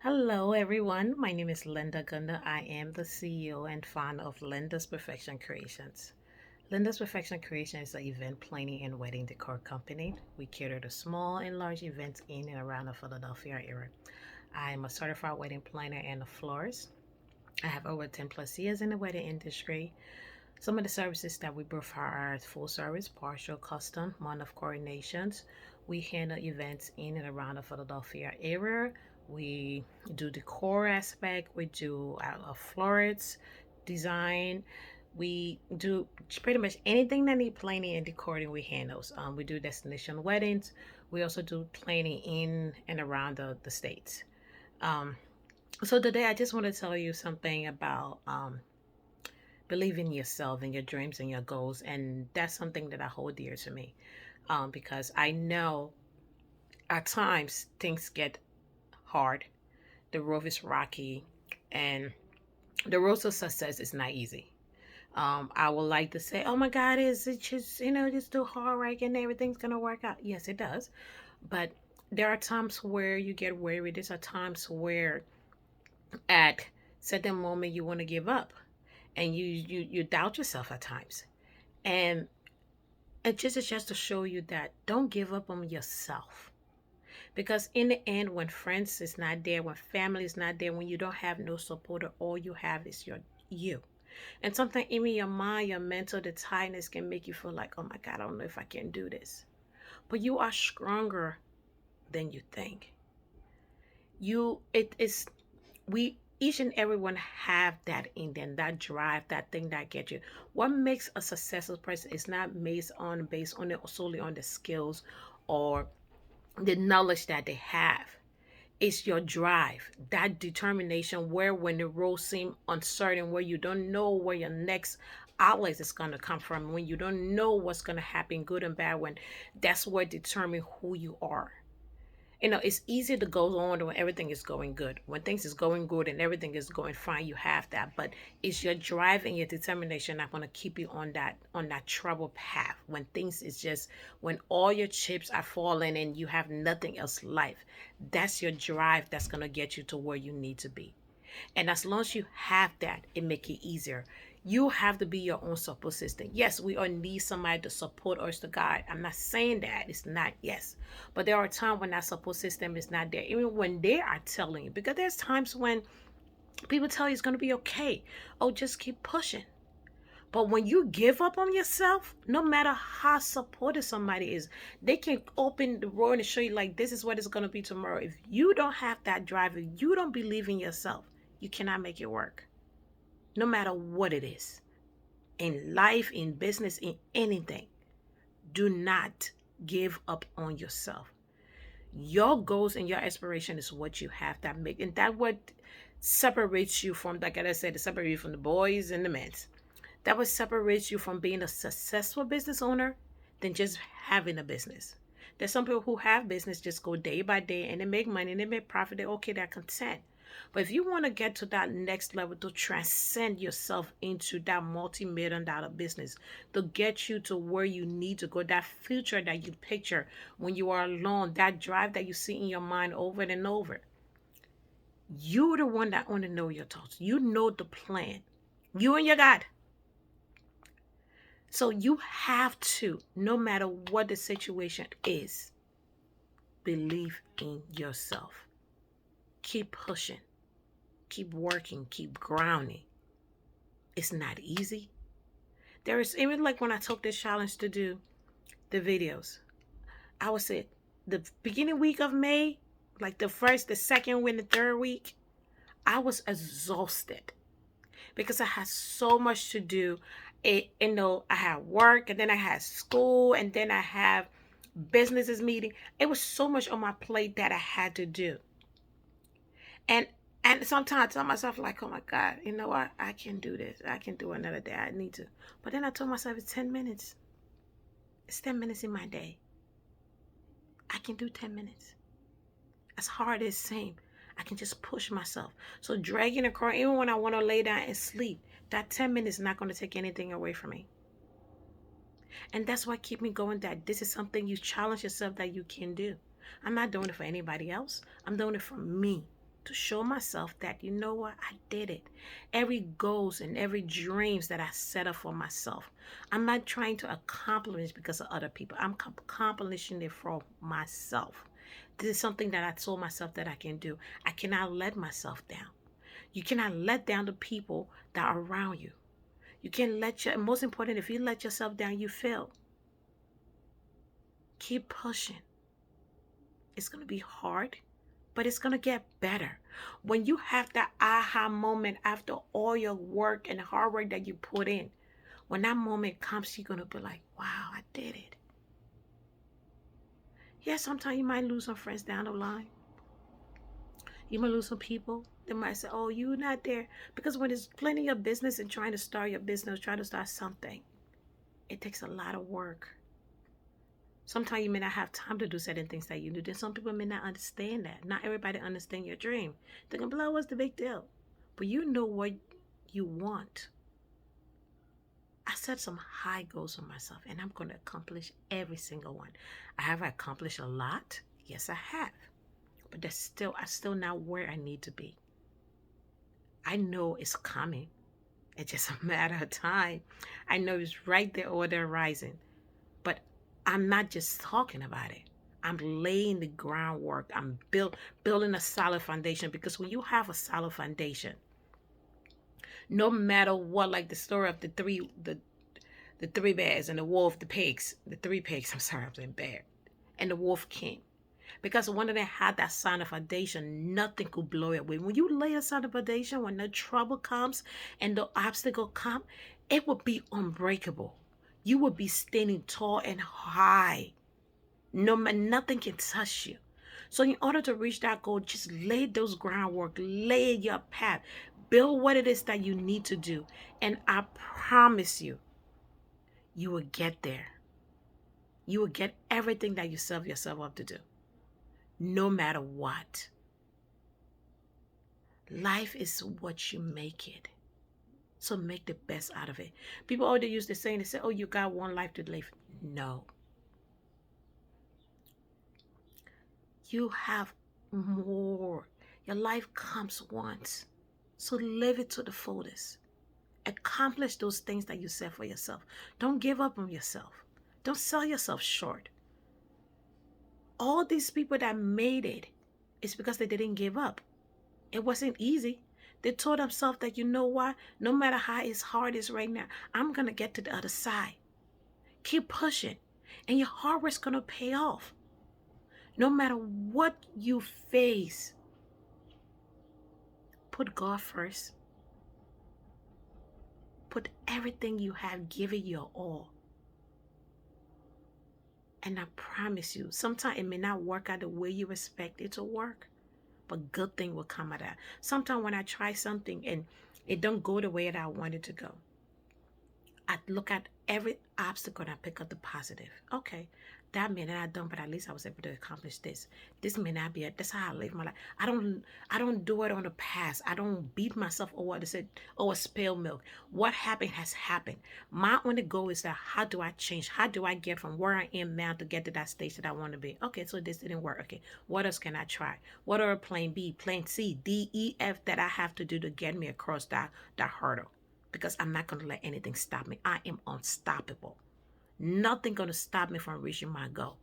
Hello, everyone. My name is Linda Gunda. I am the CEO and founder of Linda's Perfection Creations. Linda's Perfection Creation is an event planning and wedding decor company. We cater to small and large events in and around the Philadelphia area. I'm a certified wedding planner and a florist. I have over 10 plus years in the wedding industry. Some of the services that we provide are full service, partial, custom, month of coordinations. We handle events in and around the Philadelphia area. We do decor aspect. We do florists, design. We do pretty much anything that need planning and decorating. We handle. We do destination weddings. We also do planning in and around the states. Um, so today I just want to tell you something about believe in yourself and your dreams and your goals, and that's something that I hold dear to me, because I know at times things get hard, the road is rocky, and the road to success is not easy. I would like to say, oh my God, is it just, just do hard work and everything's gonna work out? Yes, it does. But there are times where you get weary. There's are times where at certain moment you want to give up, and you doubt yourself at times. And it's just to show you that don't give up on yourself. Because in the end, when friends is not there, when family is not there, when you don't have no supporter, all you have is you. And something in your mind, your mental, the tiredness can make you feel like, oh my God, I don't know if I can do this. But you are stronger than you think. It is we each and everyone have that in them, that drive, that thing that gets you. What makes a successful person is not based on it solely on the skills or the knowledge that they have. It's your drive, that determination where when the road seems uncertain, where you don't know where your next outlet is going to come from, when you don't know what's going to happen, good and bad, when that's what determine who you are. It's easy to go on when everything is going good. When things is going good and everything is going fine, you have that. But it's your drive and your determination that going to keep you on that trouble path. When things is just when all your chips are falling and you have nothing else life. That's your drive that's gonna get you to where you need to be. And as long as you have that, it make it easier. You have to be your own support system. Yes, we all need somebody to support us, to guide. I'm not saying that it's not, yes. But there are times when that support system is not there. Even when they are telling you. Because there's times when people tell you it's gonna be okay. Oh, just keep pushing. But when you give up on yourself, no matter how supportive somebody is, they can open the door and show you like this is what it's gonna be tomorrow. If you don't have that drive, if you don't believe in yourself, you cannot make it work. No matter what it is. In life, in business, in anything. Do not give up on yourself. Your goals and your aspiration is what you have that make, and that what separates you from, like I said, it separates you from the boys and the men. That what separates you from being a successful business owner than just having a business. There's some people who have business just go day by day and they make money and they make profit. They're okay, they're content. But if you want to get to that next level, to transcend yourself into that multi-million dollar business, to get you to where you need to go, that future that you picture when you are alone, that drive that you see in your mind over and over, you're the one that want to know your thoughts. You know the plan. You and your God. So you have to, no matter what the situation is, believe in yourself. Keep pushing. Keep working. Keep grounding. It's not easy. There is even like when I took this challenge to do the videos, I would say the beginning week of May, like the first, the second week, the third week, I was exhausted because I had so much to do. I had work and then I had school and then I have businesses meeting. It was so much on my plate that I had to do. And and sometimes I tell myself like, oh my God, you know what? I can do this. I can do another day. I need to. But then I told myself it's 10 minutes. It's 10 minutes in my day. I can do 10 minutes. As hard as it seems, I can just push myself. So dragging the car, even when I want to lay down and sleep, that 10 minutes is not going to take anything away from me. And that's what keep me going, that this is something you challenge yourself that you can do. I'm not doing it for anybody else. I'm doing it for me. to show myself that, you know what, I did it. Every goals and every dreams that I set up for myself, I'm not trying to accomplish because of other people. I'm accomplishing it for myself. This is something that I told myself that I can do. I cannot let myself down. You cannot let down the people that are around you. You can't let your, most important, if you let yourself down, you fail. Keep pushing. It's going to be hard, but it's going to get better. When you have that aha moment after all your work and hard work that you put in, when that moment comes, you're going to be like, wow, I did it. Yeah, sometimes you might lose some friends down the line. You might lose some people. They might say, oh, you're not there. Because when it's planning your business and trying to start your business, trying to start something, it takes a lot of work. Sometimes you may not have time to do certain things that you do. Then some people may not understand that. Not everybody understands your dream. They're going to be like, what's the big deal? But you know what you want. I set some high goals for myself, and I'm going to accomplish every single one. I have accomplished a lot. Yes, I have. But I'm still not where I need to be. I know it's coming. It's just a matter of time. I know it's right there over the horizon. But I'm not just talking about it. I'm laying the groundwork. I'm building a solid foundation, because when you have a solid foundation, no matter what, like the story of the three bears and the wolf, the pigs, the three pigs, I'm sorry, I'm saying bear, and the wolf king. Because one of them had that solid foundation, nothing could blow it away. When you lay a solid foundation, when the trouble comes and the obstacle come, it will be unbreakable. You will be standing tall and high. No man, nothing can touch you. So in order to reach that goal, just lay those groundwork, lay your path, build what it is that you need to do. And I promise you, you will get there. You will get everything that you set yourself up to do, no matter what. Life is what you make it. So make the best out of it. People always use the saying, they say, oh, you got one life to live. No. You have more. Your life comes once. So live it to the fullest. Accomplish those things that you set for yourself. Don't give up on yourself. Don't sell yourself short. All these people that made it, it's because they didn't give up. It wasn't easy. They told themselves that, you know what? No matter how hard it is right now, I'm going to get to the other side. Keep pushing. And your hard work's going to pay off. No matter what you face, put God first. Put everything you have, give it your all. And I promise you, sometimes it may not work out the way you expect it to work, but good thing will come out of that. Sometimes when I try something and it don't go the way that I want it to go, I look at every obstacle and I pick up the positive. Okay, that may not done, but at least I was able to accomplish this. This may not be it. That's how I live my life. I don't do it on the past. I don't beat myself over to say, oh, a spilled milk. What happened has happened. My only goal is that how do I change? How do I get from where I am now to get to that stage that I want to be? Okay, so this didn't work. Okay, what else can I try? What are plan B, plan C, D, E, F that I have to do to get me across that hurdle? Because I'm not going to let anything stop me. I am unstoppable. Nothing going to stop me from reaching my goal.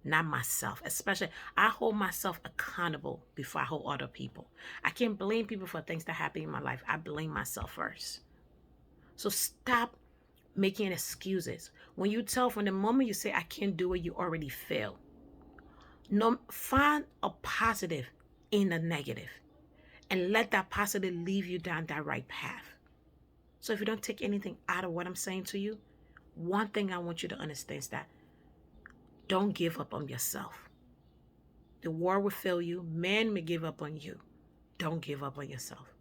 Not myself. Especially, I hold myself accountable before I hold other people. I can't blame people for things that happen in my life. I blame myself first. So stop making excuses. When the moment you say, I can't do it, you already fail. No, find a positive in the negative and let that positive lead you down that right path. So if you don't take anything out of what I'm saying to you, one thing I want you to understand is that don't give up on yourself. The world will fail you. Man may give up on you. Don't give up on yourself.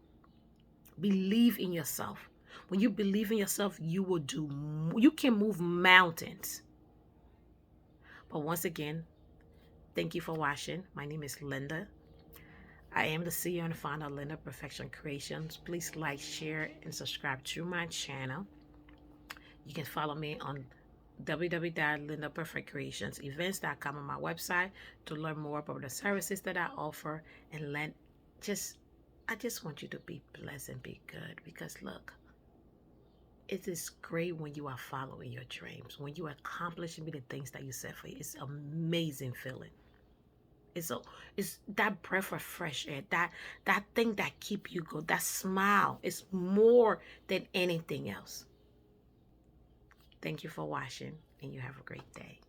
Believe in yourself. When you believe in yourself, you can move mountains. But once again, thank you for watching. My name is Linda. I am the CEO and founder of Lynda Perfection Creations. Please like, share, and subscribe to my channel. You can follow me on www.lyndaperfect.creationsevents.com on my website to learn more about the services that I offer and let just I just want you to be blessed and be good, because look, it is great when you are following your dreams, when you are accomplishing the things that you set for you. It's amazing feeling. It's a, it's that breath of fresh air, that thing that keep you good, that smile is more than anything else. Thank you for watching, and you have a great day.